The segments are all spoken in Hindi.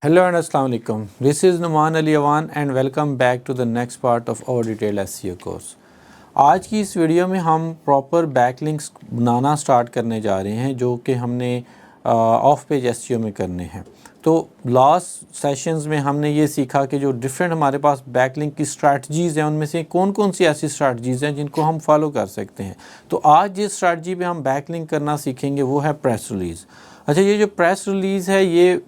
Hello and Assalamu alaikum. This is Numan Ali Awan and welcome back to the next part of our detailed SEO course. आज की इस वीडियो में हम प्रॉपर बैकलिंक्स बनाना स्टार्ट करने जा रहे हैं जो कि हमने ऑफ पेज एसईओ में करने हैं। तो लास्ट सेशंस में हमने ये सीखा कि जो डिफरेंट हमारे पास बैकलिंक की स्ट्रैटजीज़ हैं उनमें से कौन कौन सी ऐसी स्ट्रैटजीज़ हैं जिनको हम फॉलो कर सकते हैं। तो आज जिस स्ट्रैटजी पे हम बैकलिंक करना सीखेंगे वो है प्रेस रिलीज़। अच्छा, ये जो प्रेस रिलीज़ है ये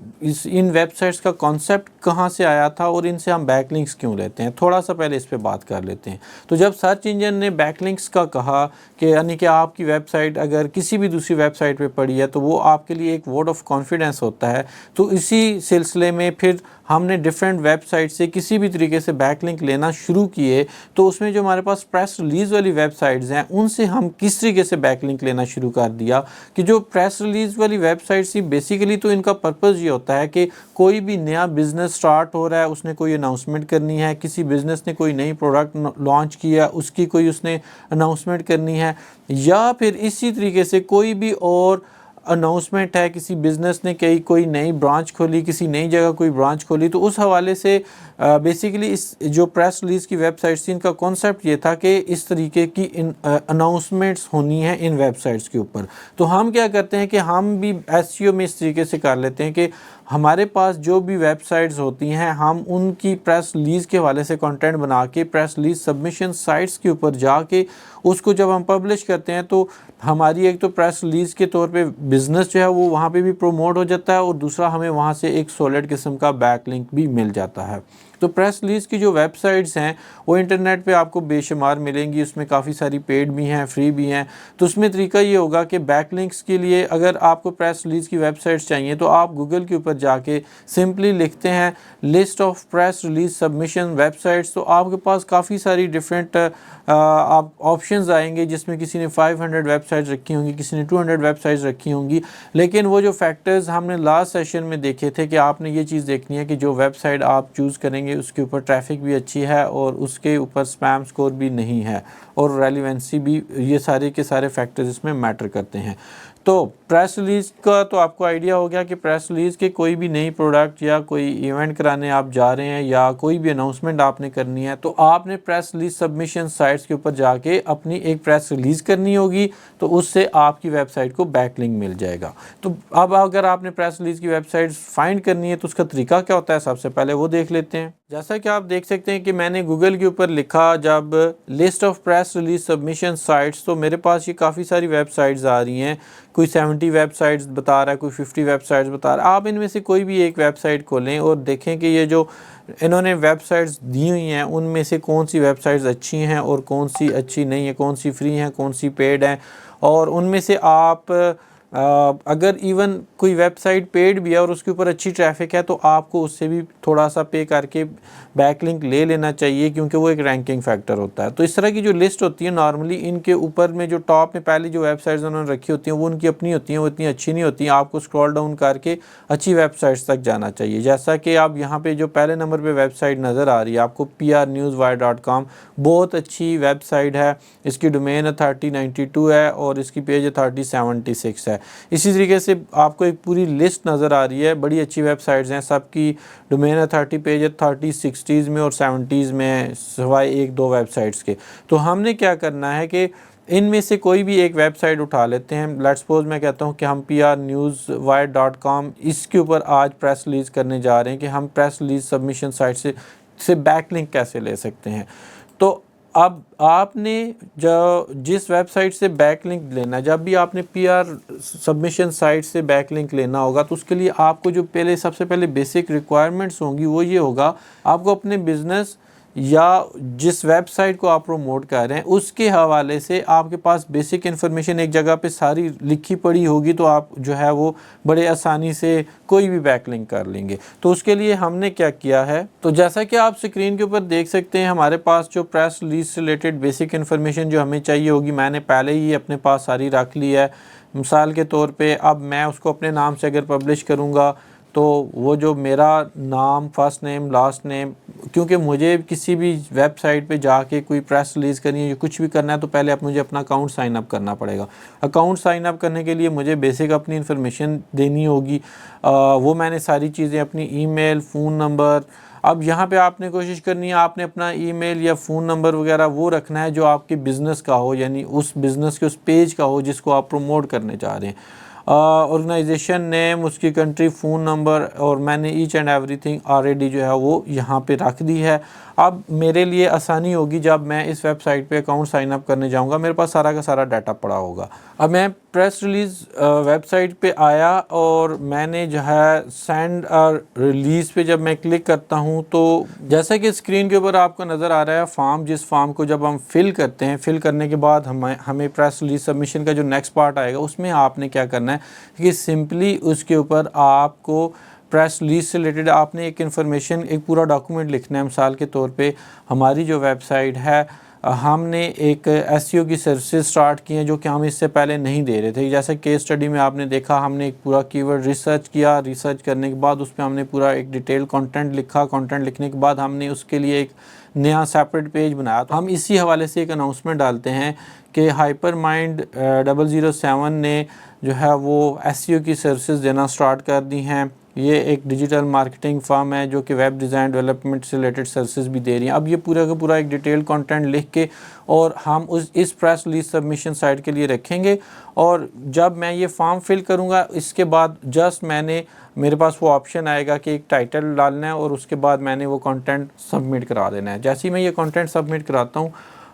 इन वेबसाइट्स का कॉन्सेप्ट कहाँ से आया था और इनसे हम बैकलिंक्स क्यों लेते हैं, थोड़ा सा पहले इस पे बात कर लेते हैं। तो जब सर्च इंजन ने बैकलिंक्स का कहा कि यानी कि आपकी वेबसाइट अगर किसी भी दूसरी वेबसाइट पे पड़ी है तो वो आपके लिए एक वोट ऑफ कॉन्फिडेंस होता है। तो इसी सिलसिले में फिर हमने डिफरेंट वेबसाइट से किसी भी तरीके से बैकलिंक लेना शुरू किए। तो उसमें जो हमारे पास प्रेस रिलीज़ वाली वेबसाइट्स हैं उनसे हम किस तरीके से बैकलिंक लेना शुरू कर दिया कि जो प्रेस रिलीज़ वाली वेबसाइट्स ही बेसिकली तो इनका पर्पज़ ये होता है कि कोई भी नया बिज़नेस स्टार्ट हो रहा है, उसने कोई अनाउंसमेंट करनी है, किसी बिज़नेस ने कोई नई प्रोडक्ट लॉन्च किया उसकी कोई उसने अनाउंसमेंट करनी है, या फिर इसी तरीके से कोई भी और अनाउंसमेंट है, किसी बिज़नेस ने कोई नई ब्रांच खोली, किसी नई जगह कोई ब्रांच खोली। तो उस हवाले से बेसिकली इस जो प्रेस रिलीज़ की वेबसाइट्स थी इनका कॉन्सेप्ट ये था कि इस तरीके की अनाउंसमेंट्स होनी है इन वेबसाइट्स के ऊपर। तो हम क्या करते हैं कि हम भी एसईओ में इस तरीके से कर लेते हैं कि हमारे पास जो भी वेबसाइट्स होती हैं हम उनकी प्रेस रिलीज़ के हवाले से कंटेंट बना के प्रेस रिलीज़ सबमिशन साइट्स के ऊपर जाके उसको जब हम पब्लिश करते हैं तो हमारी एक तो प्रेस रिलीज़ के तौर पे बिज़नेस जो है वो वहाँ पे भी प्रोमोट हो जाता है और दूसरा हमें वहाँ से एक सॉलिड किस्म का बैकलिंक भी मिल जाता है। तो प्रेस रिलीज़ की जो वेबसाइट्स हैं वो इंटरनेट पे आपको बेशुमार मिलेंगी, उसमें काफ़ी सारी पेड भी हैं, फ्री भी हैं। तो उसमें तरीका ये होगा कि बैकलिंक्स के लिए अगर आपको प्रेस रिलीज़ की वेबसाइट्स चाहिए तो आप गूगल के ऊपर जाके सिंपली लिखते हैं list of press release submission websites, तो आपके पास काफ़ी सारी डिफरेंट आप ऑप्शंस आएंगे जिसमें किसी ने 500 वेबसाइट्स रखी होंगी, किसी ने 200 वेबसाइट्स रखी होंगी। लेकिन वो जो फैक्टर्स हमने लास्ट सेशन में देखे थे कि आपने ये चीज़ देखनी है कि जो वेबसाइट आप चूज़ करेंगे उसके ऊपर ट्रैफिक भी अच्छी है और उसके ऊपर स्पैम स्कोर भी नहीं है और रेलिवेंसी भी, ये सारे के सारे फैक्टर्स इसमें मैटर करते हैं। तो प्रेस रिलीज़ का तो आपको आइडिया हो गया कि प्रेस रिलीज़ के कोई भी नई प्रोडक्ट या कोई इवेंट कराने आप जा रहे हैं या कोई भी अनाउंसमेंट आपने करनी है तो आपने प्रेस रिलीज़ सबमिशन साइट्स के ऊपर जाके अपनी एक प्रेस रिलीज़ करनी होगी, तो उससे आपकी वेबसाइट को बैकलिंक मिल जाएगा। तो अब अगर आपने प्रेस रिलीज़ की वेबसाइट फाइंड करनी है तो उसका तरीका क्या होता है, सबसे पहले वो देख लेते हैं। जैसा कि आप देख सकते हैं कि मैंने गूगल के ऊपर लिखा जब list of press release submission sites, तो मेरे पास ये काफ़ी सारी वेबसाइट्स आ रही हैं। कोई 70 वेबसाइट्स बता रहा है, कोई 50 वेबसाइट्स बता रहा है। आप इनमें से कोई भी एक वेबसाइट खोलें और देखें कि ये जो इन्होंने वेबसाइट्स दी हुई हैं उनमें से कौन सी वेबसाइट्स अच्छी हैं और कौन सी अच्छी नहीं है, कौन सी फ्री हैं, कौन सी पेड हैं। और उनमें से आप अगर इवन कोई वेबसाइट पेड भी है और उसके ऊपर अच्छी ट्रैफिक है तो आपको उससे भी थोड़ा सा पे करके बैकलिंक ले लेना चाहिए क्योंकि वो एक रैंकिंग फैक्टर होता है। तो इस तरह की जो लिस्ट होती है नॉर्मली इनके ऊपर में जो टॉप में पहली जो वेबसाइट्स उन्होंने रखी होती हैं वो उनकी अपनी होती हैं, वो इतनी अच्छी नहीं होती हैं। आपको स्क्रॉल डाउन करके अच्छी वेबसाइट्स तक जाना चाहिए। जैसा कि आप यहाँ पे जो पहले नंबर पे वेबसाइट नज़र आ रही है आपको prnewswire.com, बहुत अच्छी वेबसाइट है। इसकी डोमेन अथॉरिटी 92 है और इसकी पेज अथॉरिटी 76 है। इसी तरीके से आपको एक पूरी लिस्ट नज़र आ रही है, बड़ी अच्छी वेबसाइट्स हैं, सबकी domain authority page authority 60s में और 70s में सिवाय एक दो वेबसाइट्स के। तो हमने क्या करना है कि इनमें से कोई भी एक वेबसाइट उठा लेते हैं। लेट्स सपोज मैं कहता हूं कि हम prnewswire.com इसके ऊपर आज प्रेस रिलीज़ करने जा रहे हैं कि हम प्रेस रिलीज़ सबमिशन साइट से बैकलिंक कैसे ले सकते हैं। तो अब आपने जो जिस वेबसाइट से बैकलिंक लेना है, जब भी आपने पीआर सबमिशन साइट से बैकलिंक लेना होगा तो उसके लिए आपको जो सबसे पहले बेसिक रिक्वायरमेंट्स होंगी वो ये होगा, आपको अपने बिज़नेस या जिस वेबसाइट को आप प्रमोट कर रहे हैं उसके हवाले से आपके पास बेसिक इन्फॉर्मेशन एक जगह पे सारी लिखी पड़ी होगी, तो आप जो है वो बड़े आसानी से कोई भी बैकलिंक कर लेंगे। तो उसके लिए हमने क्या किया है, तो जैसा कि आप स्क्रीन के ऊपर देख सकते हैं हमारे पास जो प्रेस रिलीज से रिलेटेड बेसिक इन्फॉर्मेशन जो हमें चाहिए होगी मैंने पहले ही अपने पास सारी रख ली है। मिसाल के तौर पे अब मैं उसको अपने नाम से अगर पब्लिश करूँगा तो वो जो मेरा नाम, फर्स्ट नेम, लास्ट नेम, क्योंकि मुझे किसी भी वेबसाइट पे जाके कोई प्रेस रिलीज़ करनी है या कुछ भी करना है तो पहले आप मुझे अपना अकाउंट साइन अप करना पड़ेगा। अकाउंट साइन अप करने के लिए मुझे बेसिक अपनी इन्फॉर्मेशन देनी होगी। वो मैंने सारी चीज़ें अपनी ईमेल, फ़ोन नंबर, अब यहाँ पे आपने कोशिश करनी है, आपने अपना ईमेल या फ़ोन नंबर वगैरह वो रखना है जो आपके बिज़नेस का हो, यानी उस बिज़नेस के उस पेज का हो जिसको आप प्रमोट करने चाह रहे हैं। ऑर्गेनाइजेशन नेम, उसकी कंट्री, फ़ोन नंबर, और मैंने ईच एंड एवरीथिंग ऑलरेडी जो है वो यहाँ पे रख दी है। अब मेरे लिए आसानी होगी जब मैं इस वेबसाइट पे अकाउंट साइन अप करने जाऊँगा, मेरे पास सारा का सारा डाटा पड़ा होगा। अब मैं प्रेस रिलीज़ वेबसाइट पे आया और मैंने जो है सेंड रिलीज़ पे जब मैं क्लिक करता हूँ तो जैसा कि स्क्रीन के ऊपर आपको नज़र आ रहा है फॉर्म, जिस फॉर्म को जब हम फिल करते हैं, फिल करने के बाद हमें प्रेस रिलीज़ सबमिशन का जो नेक्स्ट पार्ट आएगा उसमें आपने क्या करना है कि सिंपली उसके ऊपर आपको प्रेस रिलीज से रिलेटेड आपने एक इन्फॉर्मेशन, एक पूरा डॉक्यूमेंट लिखना है। मिसाल के तौर पे हमारी जो वेबसाइट है, हमने एक एसईओ की सर्विसेज स्टार्ट की हैं जो कि हम इससे पहले नहीं दे रहे थे। जैसे केस स्टडी में आपने देखा, हमने एक पूरा कीवर्ड रिसर्च किया, रिसर्च करने के बाद उस पर हमने पूरा एक डिटेल कंटेंट लिखा, कंटेंट लिखने के बाद हमने उसके लिए एक नया सेपरेट पेज बनाया। तो हम इसी हवाले से एक अनाउंसमेंट डालते हैं कि हाइपरमाइंड 007 ने जो है वो एसईओ की सर्विसेज देना स्टार्ट कर दी हैं। ये एक डिजिटल मार्केटिंग फर्म है जो कि वेब डिज़ाइन डेवलपमेंट से रिलेटेड सर्विसेज भी दे रही हैं। अब ये पूरा का पूरा एक डिटेल कंटेंट लिख के और हम इस प्रेस रिलीज सबमिशन साइट के लिए रखेंगे। और जब मैं ये फॉर्म फिल करूँगा, इसके बाद जस्ट मेरे पास वो ऑप्शन आएगा कि एक टाइटल डालना है और उसके बाद मैंने वो कंटेंट सबमिट करा देना है। जैसे ही मैं ये कंटेंट सबमिट कराता हूँ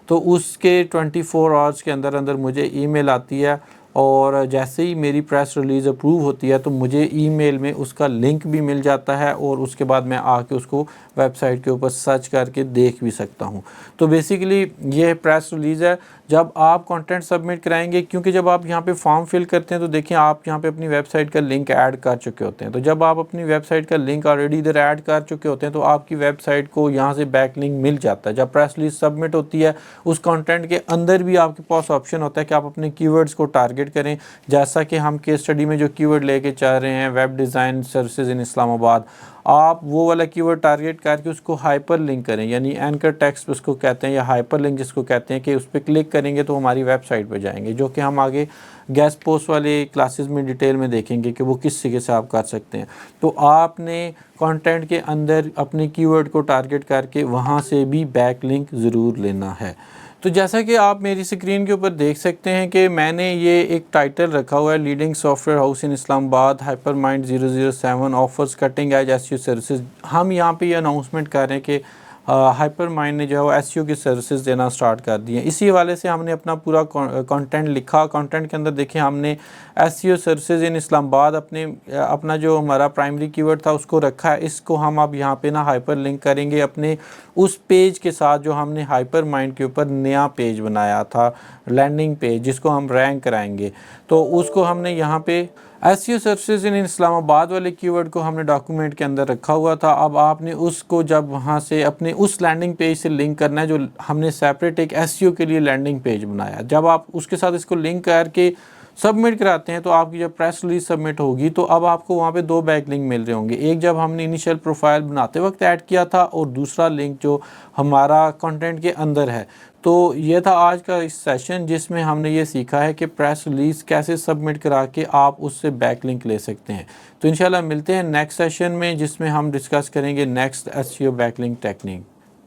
तो उसके 24 आवर्स के अंदर अंदर मुझे ईमेल आती है, और जैसे ही मेरी प्रेस रिलीज़ अप्रूव होती है तो मुझे ईमेल में उसका लिंक भी मिल जाता है और उसके बाद मैं आके उसको वेबसाइट के ऊपर सर्च करके देख भी सकता हूँ। तो बेसिकली ये प्रेस रिलीज़ है जब आप कंटेंट सबमिट कराएंगे, क्योंकि जब आप यहाँ पे फॉर्म फिल करते हैं तो देखिए आप यहाँ पे अपनी वेबसाइट का लिंक ऐड कर चुके होते हैं। तो जब आप अपनी वेबसाइट का लिंक ऑलरेडी इधर ऐड कर चुके होते हैं तो आपकी वेबसाइट को यहाँ से बैक लिंक मिल जाता है। जब प्रेस रिलीज सबमिट होती है उस कंटेंट के अंदर भी आपके पास ऑप्शन होता है कि आप अपने कीवर्ड्स को टारगेट करें। जैसा कि हम केस स्टडी में जो कीवर्ड लेके चाह रहे हैं, web design services in Islamabad, आप वो वाला कीवर्ड टारगेट करके उसको हाइपर लिंक करें, यानी एंकर टेक्स्ट उसको कहते हैं या हाइपर लिंक जिसको कहते हैं, कि उस पर क्लिक करेंगे तो हमारी वेबसाइट पे जाएंगे, जो कि हम आगे गेस्ट पोस्ट वाले क्लासेस में डिटेल में देखेंगे कि वो किस तरीके से आप कर सकते हैं। तो आपने कंटेंट के अंदर अपने कीवर्ड को टारगेट करके वहाँ से भी बैक लिंक ज़रूर लेना है। तो जैसा कि आप मेरी स्क्रीन के ऊपर देख सकते हैं कि मैंने ये एक टाइटल रखा हुआ है, leading software house in Islamabad, Hypermind 007 offers cutting edge SEO services. हम यहाँ पे ये अनाउंसमेंट कर रहे हैं कि हाइपरमाइंड ने जो है वो एसईओ की सर्विसेज देना स्टार्ट कर दी हैं। इसी हवाले से हमने अपना पूरा कंटेंट लिखा। कंटेंट के अंदर देखिए हमने एसईओ सर्विसेज इन इस्लामाबाद अपना जो हमारा प्राइमरी कीवर्ड था उसको रखा है। इसको हम अब यहाँ पे ना हाइपर लिंक करेंगे अपने उस पेज के साथ जो हमने हाइपरमाइंड के ऊपर नया पेज बनाया था, लैंडिंग पेज, जिसको हम रैंक कराएंगे। तो उसको हमने यहाँ पे एसईओ सर्विसेज इन इस्लामाबाद वाले कीवर्ड को हमने डॉक्यूमेंट के अंदर रखा हुआ था। अब आपने उसको जब वहाँ से अपने उस लैंडिंग पेज से लिंक करना है जो हमने सेपरेट एक एसईओ के लिए लैंडिंग पेज बनाया। जब आप उसके साथ इसको लिंक करके सबमिट कराते हैं तो आपकी जब प्रेस रिलीज सबमिट होगी तो अब आपको वहाँ पे दो बैक लिंक मिल रहे होंगे। एक जब हमने इनिशियल प्रोफाइल बनाते वक्त ऐड किया था और दूसरा लिंक जो हमारा कंटेंट के अंदर है। तो ये था आज का इस सेशन जिसमें हमने ये सीखा है कि प्रेस रिलीज कैसे सबमिट करा के आप उससे बैक लिंक ले सकते हैं। तो इंशाल्लाह मिलते हैं नेक्स्ट सेशन में जिसमें हम डिस्कस करेंगे next SEO back link technique.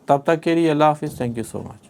तब तक के लिए अल्लाह हाफिज़। Thank you so much.